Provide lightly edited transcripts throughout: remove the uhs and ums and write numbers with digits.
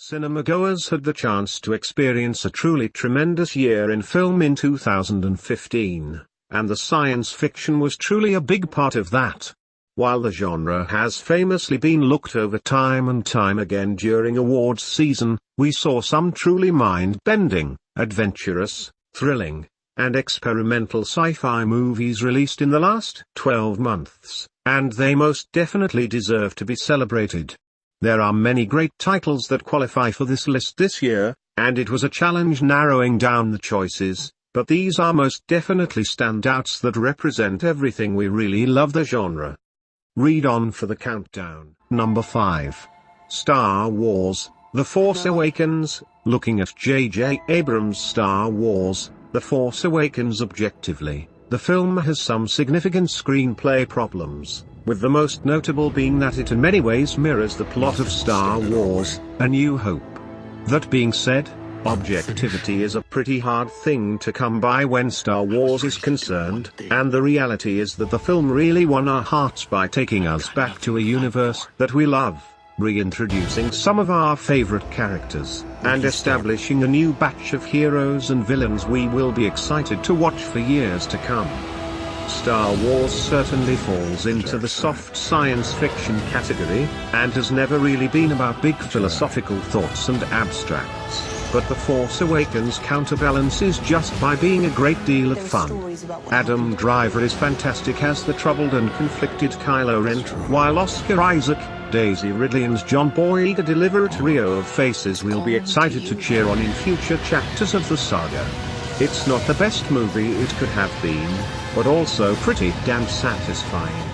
Cinema-goers had the chance to experience a truly tremendous year in film in 2015, and the science fiction was truly a big part of that. While the genre has famously been looked over time and time again during awards season, we saw some truly mind-bending, adventurous, thrilling, and experimental sci-fi movies released in the last 12 months, and they most definitely deserve to be celebrated. There are many great titles that qualify for this list this year, and it was a challenge narrowing down the choices, but these are most definitely standouts that represent everything we really love the genre. Read on for the countdown. Number 5. Star Wars: The Force Awakens. Looking at J.J. Abrams' Star Wars: The Force Awakens objectively, the film has some significant screenplay problems, with the most notable being that it in many ways mirrors the plot of Star Wars: A New Hope. That being said, objectivity is a pretty hard thing to come by when Star Wars is concerned, and the reality is that the film really won our hearts by taking us back to a universe that we love, reintroducing some of our favorite characters, and establishing a new batch of heroes and villains we will be excited to watch for years to come. Star Wars certainly falls into the soft science fiction category, and has never really been about big philosophical thoughts and abstracts, but The Force Awakens counterbalances just by being a great deal of fun. Adam Driver is fantastic as the troubled and conflicted Kylo Ren, while Oscar Isaac, Daisy Ridley and John Boyega deliver a trio of faces we'll be excited to cheer on in future chapters of the saga. It's not the best movie it could have been, but also pretty damn satisfying.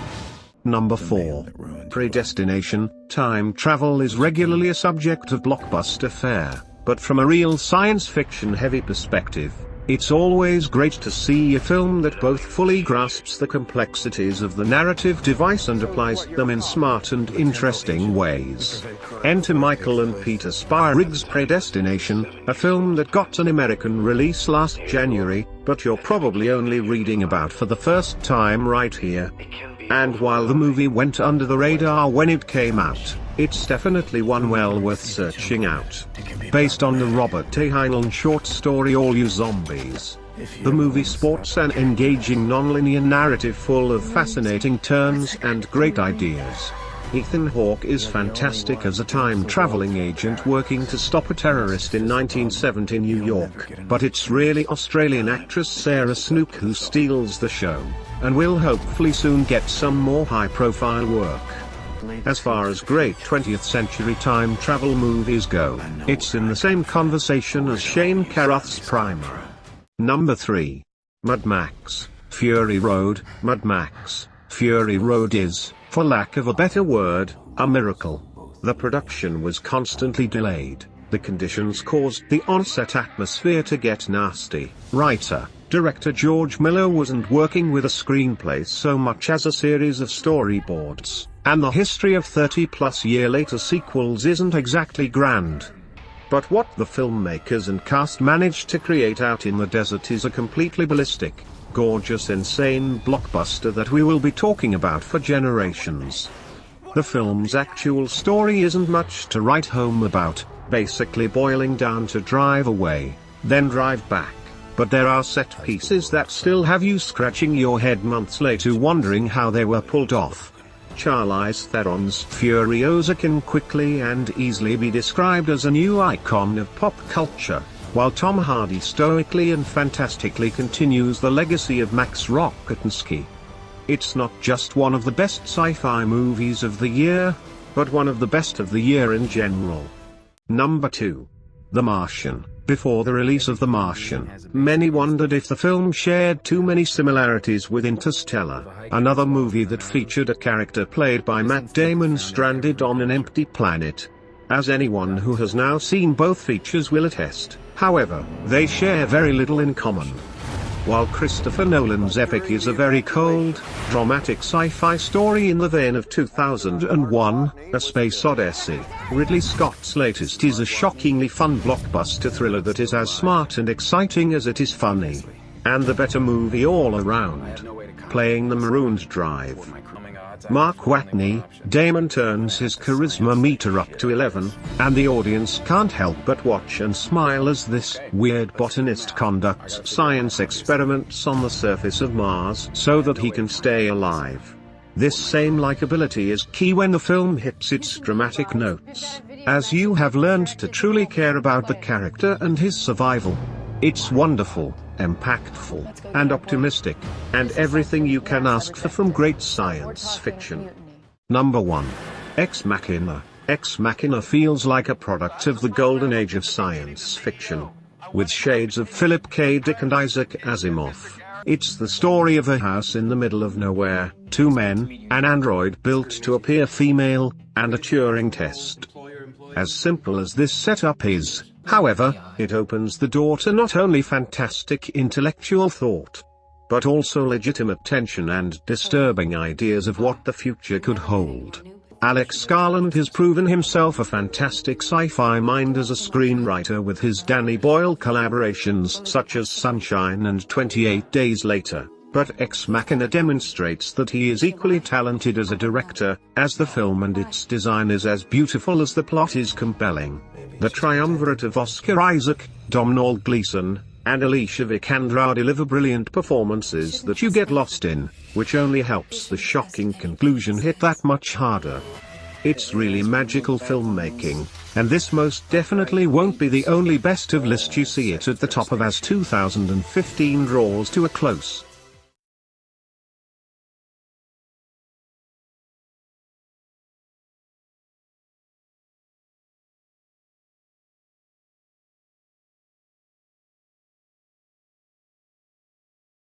Number 4. Predestination. Time travel is regularly a subject of blockbuster fare, but from a real science fiction heavy perspective, it's always great to see a film that both fully grasps the complexities of the narrative device and applies them in smart and interesting ways. Enter Michael and Peter Spyrig's Predestination, a film that got an American release last January, but you're probably only reading about for the first time right here. And while the movie went under the radar when it came out, it's definitely one well worth searching out. Based on the Robert A. Heinlein short story All You Zombies, the movie sports an engaging non-linear narrative full of fascinating turns and great ideas. Ethan Hawke is fantastic as a time-traveling agent working to stop a terrorist in 1970 New York, but it's really Australian actress Sarah Snook who steals the show, and will hopefully soon get some more high-profile work. As far as great 20th century time travel movies go, it's in the same conversation as Shane Carruth's Primer. Number 3. Mad Max: Fury Road. Mad Max: Fury Road is, for lack of a better word, a miracle. The production was constantly delayed, the conditions caused the on-set atmosphere to get nasty. Director George Miller wasn't working with a screenplay so much as a series of storyboards, and the history of 30-plus year later sequels isn't exactly grand. But what the filmmakers and cast managed to create out in the desert is a completely ballistic, gorgeous, insane blockbuster that we will be talking about for generations. The film's actual story isn't much to write home about, basically boiling down to drive away, then drive back. But there are set pieces that still have you scratching your head months later wondering how they were pulled off. Charlize Theron's Furiosa can quickly and easily be described as a new icon of pop culture, while Tom Hardy stoically and fantastically continues the legacy of Max Rokitansky. It's not just one of the best sci-fi movies of the year, but one of the best of the year in general. Number 2. The Martian. Before the release of The Martian, many wondered if the film shared too many similarities with Interstellar, another movie that featured a character played by Matt Damon stranded on an empty planet. As anyone who has now seen both features will attest, however, they share very little in common. While Christopher Nolan's epic is a very cold, dramatic sci-fi story in the vein of 2001, A Space Odyssey, Ridley Scott's latest is a shockingly fun blockbuster thriller that is as smart and exciting as it is funny. And the better movie all around. Playing the Marooned Drive. Mark Watney, Damon turns his charisma meter up to 11, and the audience can't help but watch and smile as this weird botanist conducts science experiments on the surface of Mars so that he can stay alive. This same likability is key when the film hits its dramatic notes, as you have learned to truly care about the character and his survival. It's wonderful, impactful, and optimistic, and everything you can ask for from great science fiction. Number 1. Ex Machina. Ex Machina feels like a product of the golden age of science fiction. With shades of Philip K. Dick and Isaac Asimov. It's the story of a house in the middle of nowhere, 2 men, an android built to appear female, and a Turing test. As simple as this setup is, however, it opens the door to not only fantastic intellectual thought, but also legitimate tension and disturbing ideas of what the future could hold. Alex Garland has proven himself a fantastic sci-fi mind as a screenwriter with his Danny Boyle collaborations such as Sunshine and 28 Days Later, but Ex Machina demonstrates that he is equally talented as a director, as the film and its design is as beautiful as the plot is compelling. The triumvirate of Oscar Isaac, Domhnall Gleeson, and Alicia Vikander deliver brilliant performances that you get lost in, which only helps the shocking conclusion hit that much harder. It's really magical filmmaking, and this most definitely won't be the only best of list you see it at the top of as 2015 draws to a close.